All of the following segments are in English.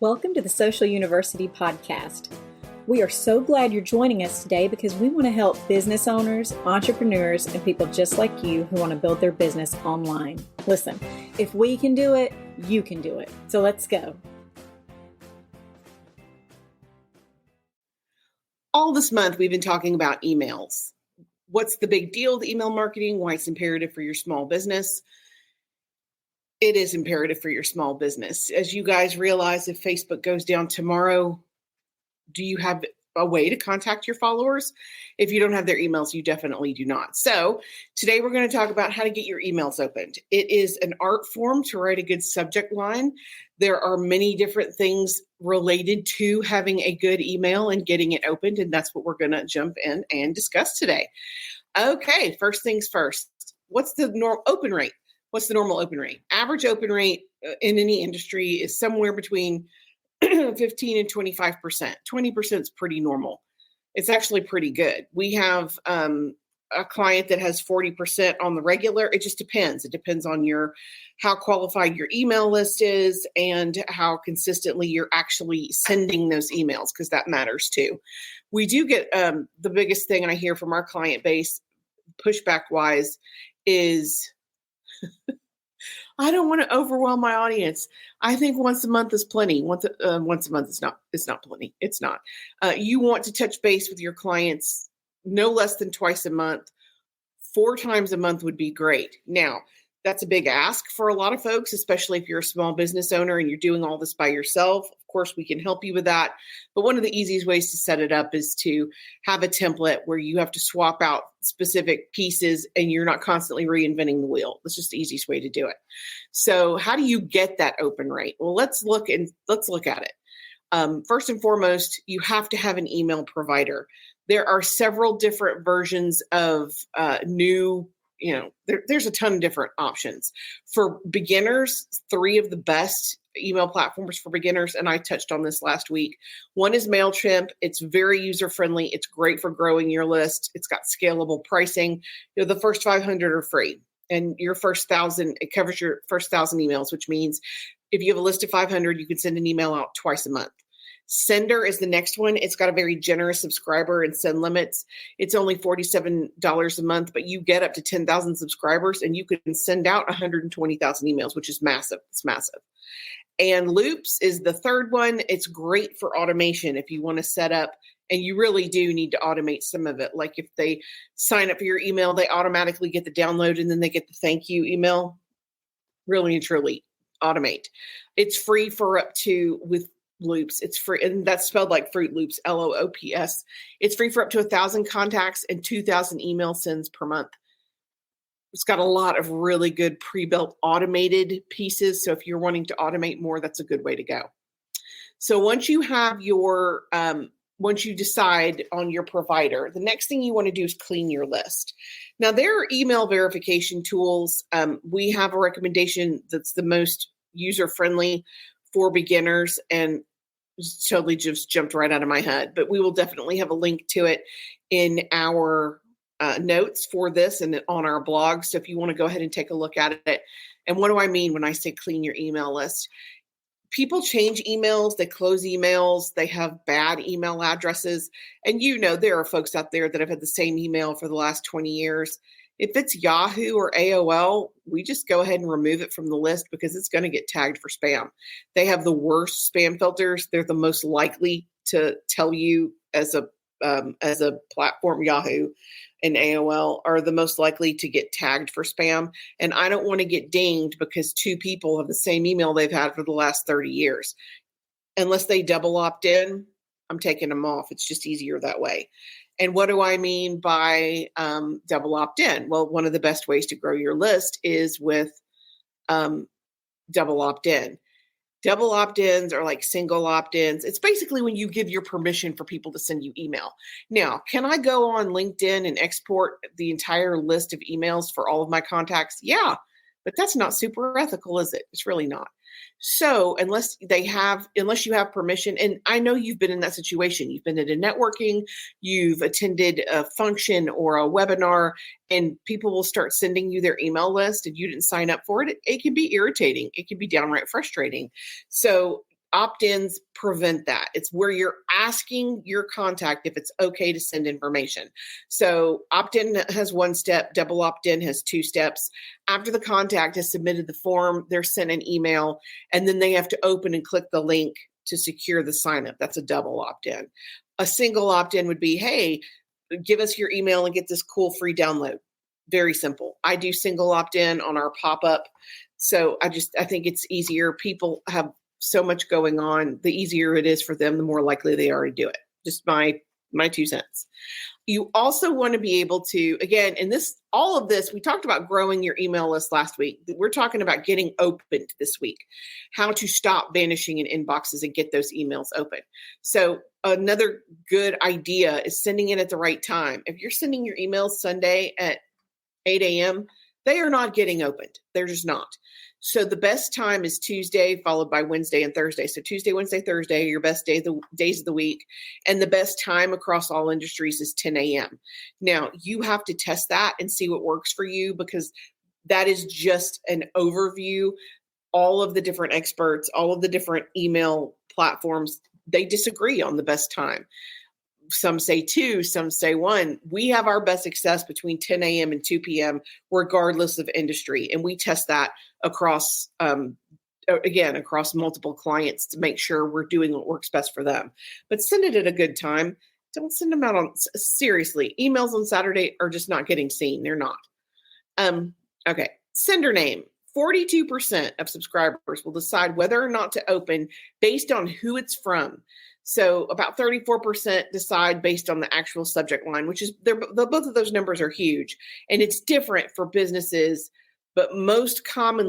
Welcome to the Social University Podcast. We are so glad you're joining us today because we want to help business owners, entrepreneurs, and people just like you who want to build their business online. Listen, if we can do it, you can do it. So let's go. All this month, we've been talking about emails. What's the big deal with email marketing? Why it's imperative for your small business? It is imperative for your small business. As you guys realize, if Facebook goes down tomorrow, do you have a way to contact your followers? If you don't have their emails, you definitely do not. So today we're going to talk about how to get your emails opened. It is an art form to write a good subject line. There are many different things related to having a good email and getting it opened, and that's what we're going to jump in and discuss today. Okay, first things first. What's the open rate? What's the normal open rate? Average open rate in any industry is somewhere between 15 and 25%. 20% is pretty normal. It's actually pretty good. We have a client that has 40% on the regular. It just depends. It depends on how qualified your email list is and how consistently you're actually sending those emails, because that matters too. We do get the biggest thing I hear from our client base, pushback wise, is I don't want to overwhelm my audience. I think once a month is plenty. Once a month is not. It's not plenty. It's not. You want to touch base with your clients no less than twice a month. 4 times a month would be great. Now, that's a big ask for a lot of folks, especially if you're a small business owner and you're doing all this by yourself. Of course, we can help you with that. But one of the easiest ways to set it up is to have a template where you have to swap out specific pieces and you're not constantly reinventing the wheel. That's just the easiest way to do it. So how do you get that open rate? Well, let's look at it. First and foremost, you have to have an email provider. There are several different versions of there's a ton of different options. For beginners, 3 of the best email platforms for beginners, and I touched on this last week. One is MailChimp. It's very user-friendly. It's great for growing your list. It's got scalable pricing. The first 500 are free, and your first 1,000, it covers your first 1,000 emails, which means if you have a list of 500, you can send an email out twice a month. Sender is the next one. It's got a very generous subscriber and send limits. It's only $47 a month, but you get up to 10,000 subscribers and you can send out 120,000 emails, which is massive. It's massive. And Loops is the third one. It's great for automation if you want to set up, and you really do need to automate some of it. Like if they sign up for your email, they automatically get the download and then they get the thank you email. Really and truly automate. It's free with Loops. It's free, and that's spelled like Fruit Loops, LOOPS. It's free for up to 1,000 contacts and 2,000 email sends per month. It's got a lot of really good pre-built automated pieces. So if you're wanting to automate more, that's a good way to go. So once you have once you decide on your provider, the next thing you want to do is clean your list. Now, there are email verification tools. We have a recommendation that's the most user-friendly for beginners, and totally just jumped right out of my head, but we will definitely have a link to it in our notes for this and on our blog. So if you want to go ahead and take a look at it. And what do I mean when I say clean your email list? People change emails, they close emails, they have bad email addresses. And there are folks out there that have had the same email for the last 20 years. If it's Yahoo or AOL, we just go ahead and remove it from the list because it's going to get tagged for spam. They have the worst spam filters. They're the most likely to tell you as a platform. Yahoo and AOL are the most likely to get tagged for spam. And I don't want to get dinged because 2 people have the same email they've had for the last 30 years. Unless they double opt in, I'm taking them off. It's just easier that way. And what do I mean by double opt-in? Well, one of the best ways to grow your list is with double opt-in. Double opt-ins are like single opt-ins. It's basically when you give your permission for people to send you email. Now, can I go on LinkedIn and export the entire list of emails for all of my contacts? Yeah, but that's not super ethical, is it? It's really not. So unless you have permission, and I know you've been in that situation, you've been at a networking, you've attended a function or a webinar, and people will start sending you their email list and you didn't sign up for it. It can be irritating. It can be downright frustrating. So opt-ins prevent that. It's where you're asking your contact if it's okay to send information. So opt-in has one step, double opt-in has two steps. After the contact has submitted the form, they're sent an email, and then they have to open and click the link to secure the sign-up. That's a double opt-in. A single opt-in would be, hey, give us your email and get this cool free download. Very simple. I do single opt-in on our pop-up. So I think it's easier. People have so much going on. The easier it is for them, the more likely they are to do it. Just my 2 cents. You also want to be able to, again, in all of this, we talked about growing your email list last week. We're talking about getting opened this week, how to stop vanishing in inboxes and get those emails open. So another good idea is sending it at the right time. If you're sending your emails Sunday at 8 a.m., they are not getting opened. They're just not. So the best time is Tuesday, followed by Wednesday and Thursday. So Tuesday, Wednesday, Thursday are your best days of the week. And the best time across all industries is 10 a.m. Now, you have to test that and see what works for you, because that is just an overview. All of the different experts, all of the different email platforms, they disagree on the best time. Some say 2, some say 1. We have our best success between 10 a.m. and 2 p.m. regardless of industry. And we test that across, across multiple clients to make sure we're doing what works best for them. But send it at a good time. Don't send them out seriously. Emails on Saturday are just not getting seen. They're not. Okay. Sender name. 42% of subscribers will decide whether or not to open based on who it's from. So about 34% decide based on the actual subject line, which is both of those numbers are huge, and it's different for businesses, but most common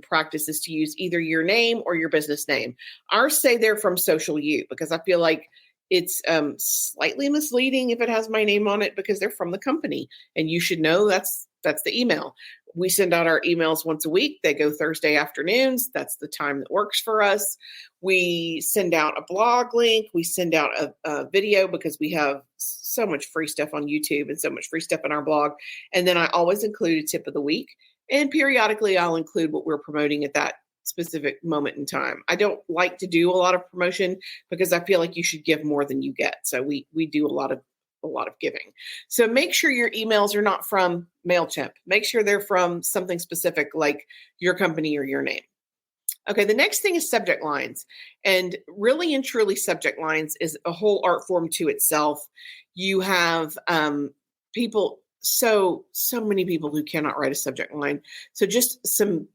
practice is to use either your name or your business name. Ours say they're from Social U, because I feel like it's slightly misleading if it has my name on it, because they're from the company, and you should know that's the email. We send out our emails once a week. They go Thursday afternoons. That's the time that works for us. We send out a blog link. We send out a video, because we have so much free stuff on YouTube and so much free stuff in our blog. And then I always include a tip of the week. And periodically I'll include what we're promoting at that specific moment in time. I don't like to do a lot of promotion, because I feel like you should give more than you get. So we do a lot of giving. So make sure your emails are not from MailChimp. Make sure they're from something specific like your company or your name. Okay, the next thing is subject lines. And really and truly, subject lines is a whole art form to itself. You have people, so many people who cannot write a subject line. So just some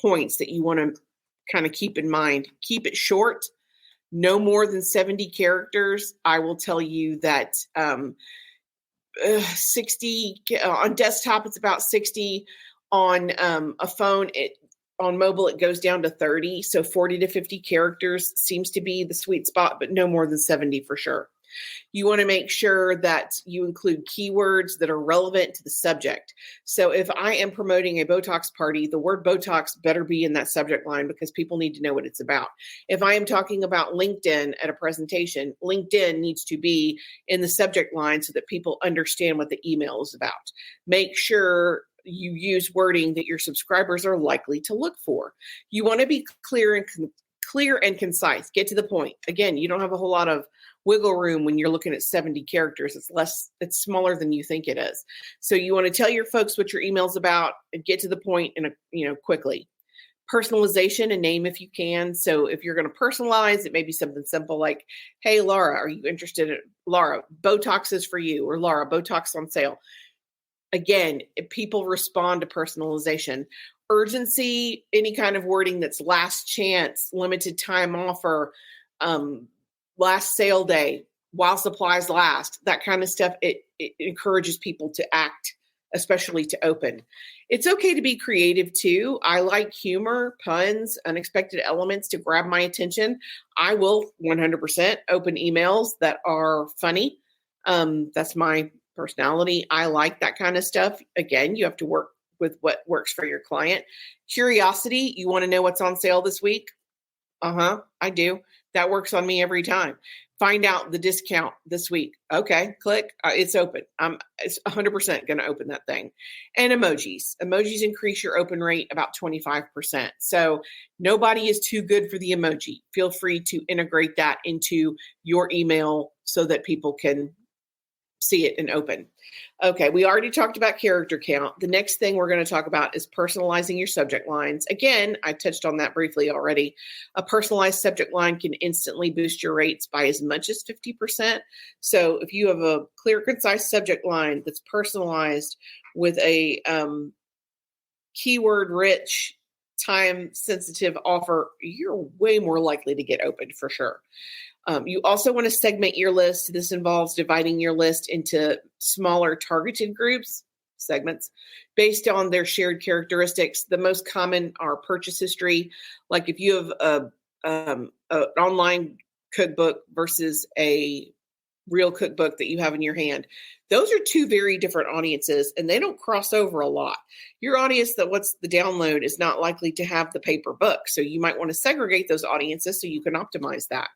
points that you want to kind of keep in mind. Keep it short. No more than 70 characters. I will tell you that 60 on desktop, it's about 60. On a phone, on mobile, it goes down to 30. So 40 to 50 characters seems to be the sweet spot, but no more than 70 for sure. You want to make sure that you include keywords that are relevant to the subject. So if I am promoting a Botox party, the word Botox better be in that subject line, because people need to know what it's about. If I am talking about LinkedIn at a presentation, LinkedIn needs to be in the subject line so that people understand what the email is about. Make sure you use wording that your subscribers are likely to look for. You want to be clear and concise. Get to the point. Again, you don't have a whole lot of wiggle room when you're looking at 70 characters. It's smaller than you think it is. So you want to tell your folks what your email's about and get to the point quickly. Personalization and name if you can. So if you're going to personalize, it may be something simple like, hey, Laura, are you interested in Laura, Botox is for you, or Laura, Botox on sale. Again, if people respond to personalization. Urgency, any kind of wording that's last chance, limited time offer, last sale day, while supplies last, that kind of stuff, it encourages people to act, especially to open. It's okay to be creative too. I like humor, puns, unexpected elements to grab my attention. I will 100% open emails that are funny. That's my personality. I like that kind of stuff. Again, you have to work with what works for your client. Curiosity, you want to know what's on sale this week? I do. That works on me every time. Find out the discount this week. Okay, click. It's open. It's 100% going to open that thing. And emojis. Emojis increase your open rate about 25%. So nobody is too good for the emoji. Feel free to integrate that into your email so that people can see it and open. Okay, we already talked about character count. The next thing we're going to talk about is personalizing your subject lines. Again, I touched on that briefly already. A personalized subject line can instantly boost your rates by as much as 50%. So if you have a clear, concise subject line that's personalized with a keyword-rich, time-sensitive offer, you're way more likely to get opened for sure. You also want to segment your list. This involves dividing your list into smaller targeted groups, segments, based on their shared characteristics. The most common are purchase history. Like if you have an online cookbook versus a real cookbook that you have in your hand, those are two very different audiences, and they don't cross over a lot. Your audience that wants the download is not likely to have the paper book, so you might want to segregate those audiences so you can optimize that.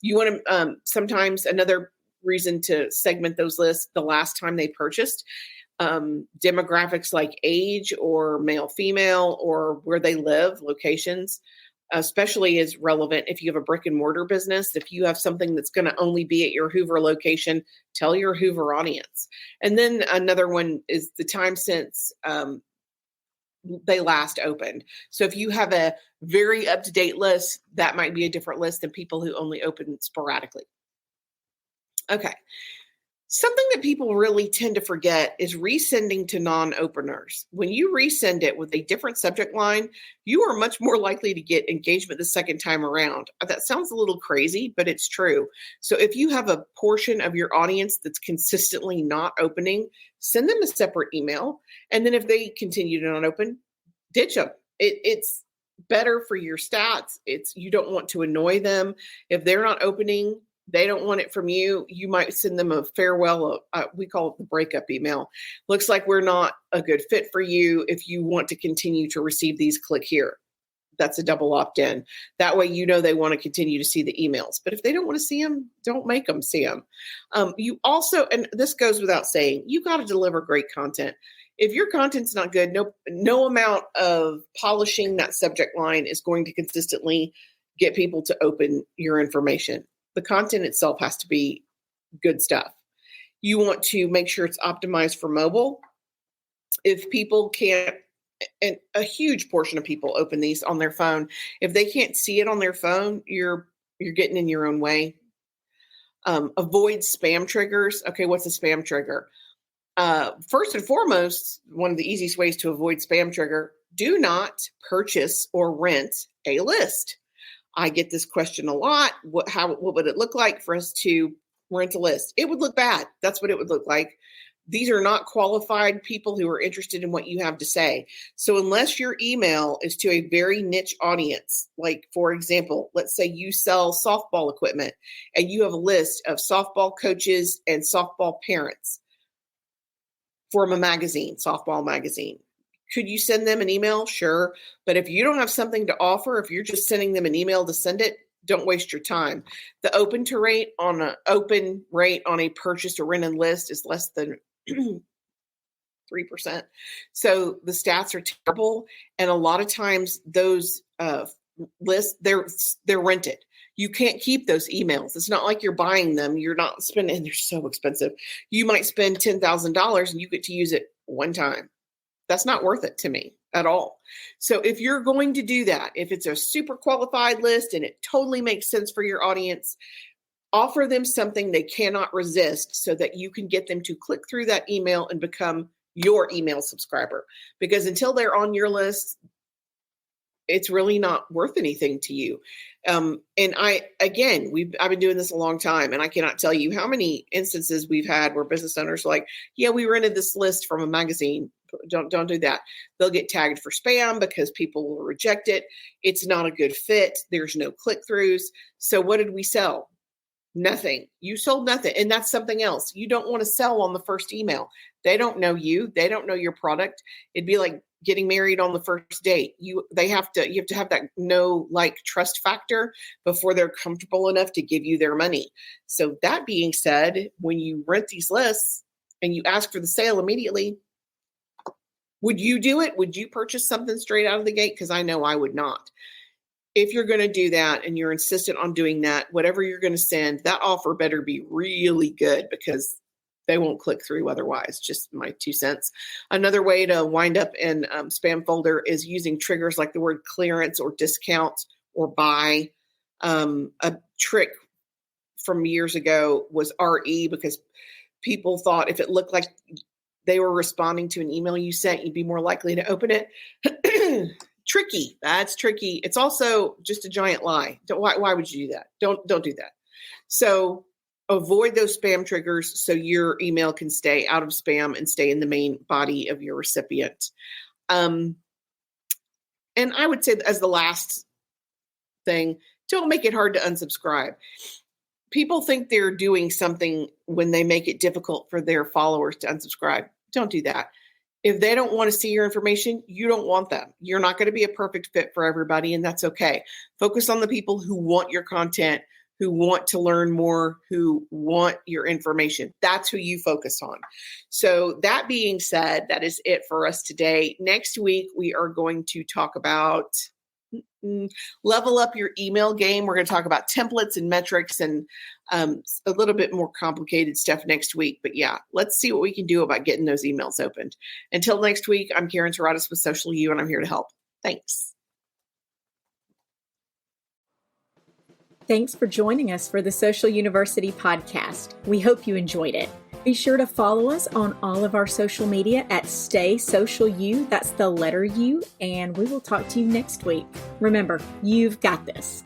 You want to sometimes another reason to segment those lists the last time they purchased, demographics like age or male, female, or where they live, locations. Especially is relevant if you have a brick and mortar business. If you have something that's going to only be at your Hoover location, tell your Hoover audience. And then another one is the time since they last opened. So if you have a very up-to-date list, that might be a different list than people who only open sporadically. Okay. Something that people really tend to forget is resending to non-openers. When you resend it with a different subject line, you are much more likely to get engagement the second time around. That sounds a little crazy, but it's true. So if you have a portion of your audience that's consistently not opening, send them a separate email. And then if they continue to not open, ditch them. It's better for your stats. You don't want to annoy them. If they're not opening, they don't want it from you. You might send them a farewell. We call it the breakup email. Looks like we're not a good fit for you. If you want to continue to receive these, click here. That's a double opt-in. That way, you know they want to continue to see the emails. But if they don't want to see them, don't make them see them. You also, and this goes without saying, you got to deliver great content. If your content's not good, no amount of polishing that subject line is going to consistently get people to open your information. The content itself has to be good stuff. You want to make sure it's optimized for mobile. If people can't, and a huge portion of people open these on their phone. If they can't see it on their phone, you're getting in your own way. Avoid spam triggers. Okay, what's a spam trigger? First and foremost, one of the easiest ways to avoid spam trigger, do not purchase or rent a list. I get this question a lot. What would it look like for us to rent a list? It would look bad. That's what it would look like. These are not qualified people who are interested in what you have to say. So unless your email is to a very niche audience, like for example, let's say you sell softball equipment and you have a list of softball coaches and softball parents from a magazine, softball magazine. Could you send them an email? Sure. But if you don't have something to offer, if you're just sending them an email to send it, don't waste your time. The open rate on a purchased or rented list is less than 3%. So the stats are terrible. And a lot of times those lists, they're rented. You can't keep those emails. It's not like you're buying them. You're not spending, and they're so expensive. You might spend $10,000 and you get to use it one time. That's not worth it to me at all. So if you're going to do that, if it's a super qualified list and it totally makes sense for your audience, offer them something they cannot resist so that you can get them to click through that email and become your email subscriber. Because until they're on your list, it's really not worth anything to you. And I've been doing this a long time, and I cannot tell you how many instances we've had where business owners are like, yeah, we rented this list from a magazine. Don't do that. They'll get tagged for spam because people will reject it. It's not a good fit. There's no click-throughs. So what did we sell? Nothing. You sold nothing. And that's something else. You don't want to sell on the first email. They don't know you. They don't know your product. It'd be like getting married on the first date. You have to have that trust factor before they're comfortable enough to give you their money. So that being said, when you rent these lists and you ask for the sale immediately, would you do it? Would you purchase something straight out of the gate? Because I know I would not. If you're going to do that and you're insistent on doing that, whatever you're going to send, that offer better be really good, because they won't click through otherwise. Just my 2 cents. Another way to wind up in spam folder is using triggers like the word clearance or discount or buy. A trick from years ago was RE, because people thought if it looked like they were responding to an email you sent, you'd be more likely to open it. Tricky. That's tricky. It's also just a giant lie. Why would you do that? Don't do that. So avoid those spam triggers so your email can stay out of spam and stay in the main body of your recipient. And I would say, as the last thing, don't make it hard to unsubscribe. People think they're doing something when they make it difficult for their followers to unsubscribe. Don't do that. If they don't want to see your information, you don't want them. You're not going to be a perfect fit for everybody, and that's okay. Focus on the people who want your content, who want to learn more, who want your information. That's who you focus on. So that being said, that is it for us today. Next week, we are going to talk about level up your email game. We're going to talk about templates and metrics and a little bit more complicated stuff next week. But yeah, let's see what we can do about getting those emails opened. Until next week, I'm Karen Taradas with Social U, and I'm here to help. Thanks. Thanks for joining us for the Social University podcast. We hope you enjoyed it. Be sure to follow us on all of our social media at Stay Social U. That's the letter U. And we will talk to you next week. Remember, you've got this.